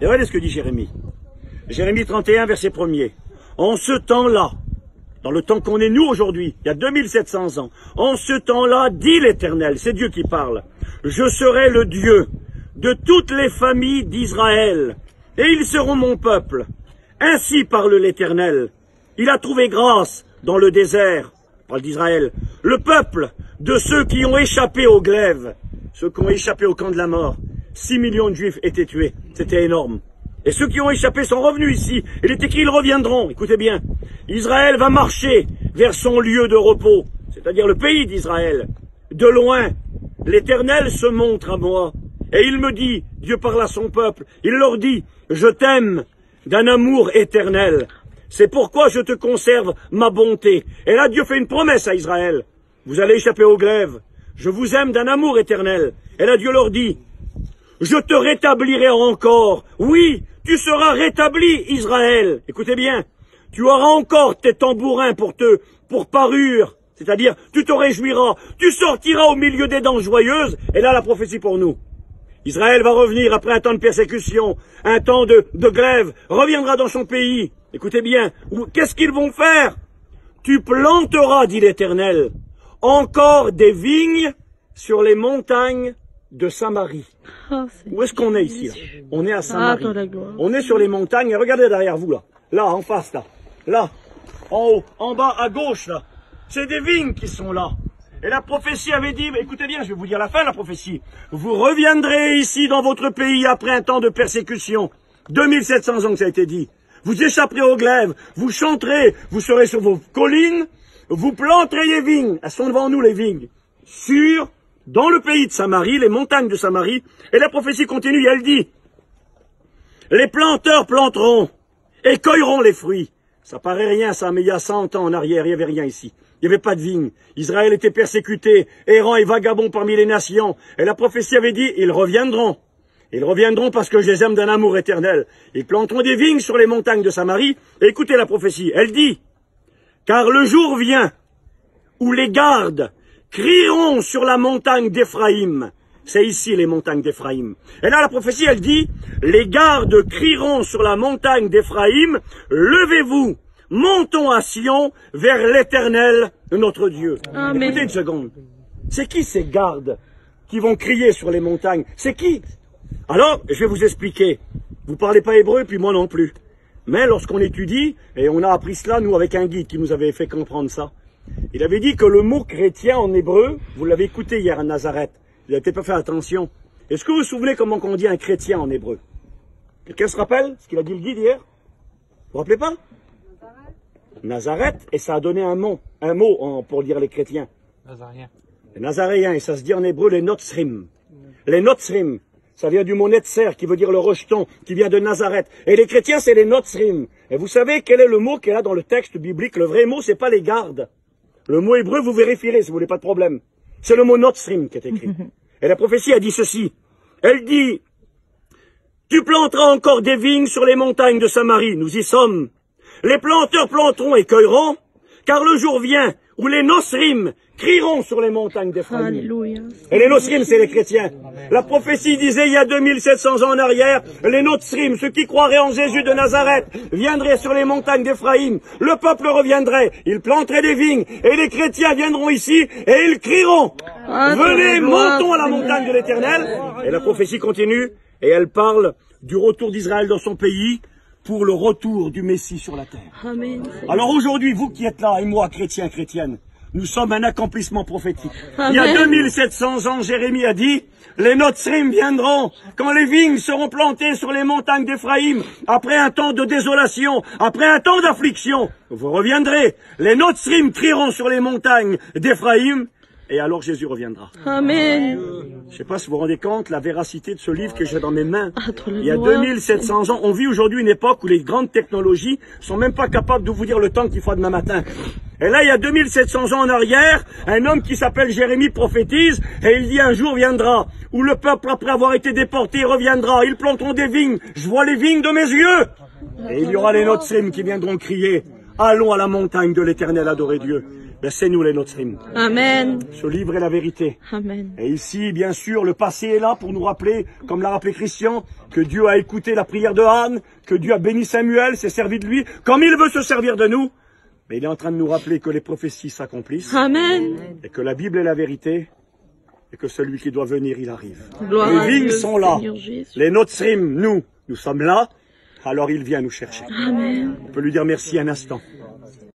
Et regardez ce que dit Jérémie. Jérémie 31, verset 1er. En ce temps-là, dans le temps qu'on est nous aujourd'hui, il y a 2700 ans, en ce temps-là, dit l'Éternel, c'est Dieu qui parle, je serai le Dieu de toutes les familles d'Israël, et ils seront mon peuple. Ainsi parle l'Éternel. Il a trouvé grâce dans le désert, parle d'Israël, le peuple de ceux qui ont échappé au glaive, ceux qui ont échappé au camp de la mort. 6 millions de Juifs étaient tués, c'était énorme. Et ceux qui ont échappé sont revenus ici. Il est écrit, ils reviendront. Écoutez bien, Israël va marcher vers son lieu de repos, c'est-à-dire le pays d'Israël. De loin, l'Éternel se montre à moi. Et il me dit, Dieu parle à son peuple, il leur dit, je t'aime d'un amour éternel. C'est pourquoi je te conserve ma bonté. Et là, Dieu fait une promesse à Israël. Vous allez échapper au glaive. Je vous aime d'un amour éternel. Et là, Dieu leur dit, je te rétablirai encore. Oui, tu seras rétabli, Israël. Écoutez bien, tu auras encore tes tambourins pour parure. C'est-à-dire, tu te réjouiras, tu sortiras au milieu des danses joyeuses. Et là, la prophétie pour nous. Israël va revenir après un temps de persécution, un temps de glaive, reviendra dans son pays. Écoutez bien, qu'est-ce qu'ils vont faire? Tu planteras, dit l'Éternel, encore des vignes sur les montagnes de Samarie. Où est-ce qu'on est ici là? On est à Samarie. On est sur les montagnes, et regardez derrière vous là. Là, en face là. Là, en haut, en bas, à gauche là. C'est des vignes qui sont là. Et la prophétie avait dit, écoutez bien, je vais vous dire la fin de la prophétie. Vous reviendrez ici dans votre pays après un temps de persécution. 2700 ans que ça a été dit. Vous échapperez au glaive, vous chanterez, vous serez sur vos collines, vous planterez les vignes. Elles sont devant nous les vignes. Dans le pays de Samarie, les montagnes de Samarie. Et la prophétie continue, elle dit, les planteurs planteront et cueilleront les fruits. Ça paraît rien ça, mais il y a 100 ans en arrière, il n'y avait rien ici. Il n'y avait pas de vignes. Israël était persécuté, errant et vagabond parmi les nations. Et la prophétie avait dit, ils reviendront. Ils reviendront parce que je les aime d'un amour éternel. Ils planteront des vignes sur les montagnes de Samarie. Et écoutez la prophétie, elle dit, car le jour vient où les gardes crieront sur la montagne d'Éphraïm. C'est ici les montagnes d'Éphraïm. Et là la prophétie elle dit, les gardes crieront sur la montagne d'Éphraïm, levez-vous, montons à Sion vers l'Éternel, notre Dieu. Amen. Écoutez une seconde. C'est qui ces gardes qui vont crier sur les montagnes? C'est qui? Alors, je vais vous expliquer. Vous parlez pas hébreu, puis moi non plus. Mais lorsqu'on étudie, et on a appris cela, nous, avec un guide qui nous avait fait comprendre ça, il avait dit que le mot chrétien en hébreu, vous l'avez écouté hier à Nazareth, vous n'avez peut-être pas fait attention. Est-ce que vous vous souvenez comment on dit un chrétien en hébreu? Quelqu'un se rappelle ce qu'il a dit le guide hier? Vous vous rappelez pas? Nazareth, et ça a donné un mot pour dire les chrétiens. Nazaréens. Les Nazaréens, et ça se dit en hébreu les Notzrim. Les Notzrim, ça vient du mot Netzer, qui veut dire le rejeton, qui vient de Nazareth. Et les chrétiens, c'est les Notzrim. Et vous savez quel est le mot qu'il y a dans le texte biblique? Le vrai mot, c'est pas les gardes. Le mot hébreu, vous vérifierez si vous voulez, pas de problème. C'est le mot Notzrim qui est écrit. Et la prophétie a dit ceci. Elle dit, tu planteras encore des vignes sur les montagnes de Samarie. Nous y sommes. Les planteurs planteront et cueilleront, car le jour vient où les Nosrim crieront sur les montagnes d'Éphraïm. Et les Nosrim, c'est les chrétiens. La prophétie disait il y a 2700 ans en arrière, les Nosrim, ceux qui croiraient en Jésus de Nazareth, viendraient sur les montagnes d'Éphraïm. Le peuple reviendrait, ils planteraient des vignes, et les chrétiens viendront ici, et ils crieront. Venez, montons à la montagne de l'Éternel. Et la prophétie continue, et elle parle du retour d'Israël dans son pays, pour le retour du Messie sur la terre. Amen. Alors aujourd'hui, vous qui êtes là, et moi, chrétiens, chrétiennes, nous sommes un accomplissement prophétique. Amen. Il y a 2700 ans, Jérémie a dit, les Notzrim viendront quand les vignes seront plantées sur les montagnes d'Éphraïm, après un temps de désolation, après un temps d'affliction. Vous reviendrez, les Notzrim crieront sur les montagnes d'Éphraïm, et alors Jésus reviendra. Amen. Je ne sais pas si vous vous rendez compte la véracité de ce livre que j'ai dans mes mains. Il y a 2700 ans, on vit aujourd'hui une époque où les grandes technologies sont même pas capables de vous dire le temps qu'il fera demain matin. Et là, il y a 2700 ans en arrière, un homme qui s'appelle Jérémie prophétise, et il dit un jour viendra, où le peuple, après avoir été déporté, reviendra, ils planteront des vignes, je vois les vignes de mes yeux. Et il y aura les Notzrim qui viendront crier, allons à la montagne de l'Éternel adorer Dieu. Laissez-nous les Notzrim. Amen. Ce livre est la vérité. Amen. Et ici, bien sûr, le passé est là pour nous rappeler, comme l'a rappelé Christian, que Dieu a écouté la prière de Anne, que Dieu a béni Samuel, s'est servi de lui, comme il veut se servir de nous. Mais il est en train de nous rappeler que les prophéties s'accomplissent. Amen. Et que la Bible est la vérité. Et que celui qui doit venir, il arrive. Gloire à Les vignes Dieu, sont là. Seigneur Jésus. Les Notzrim, nous sommes là. Alors il vient nous chercher. Amen. On peut lui dire merci un instant.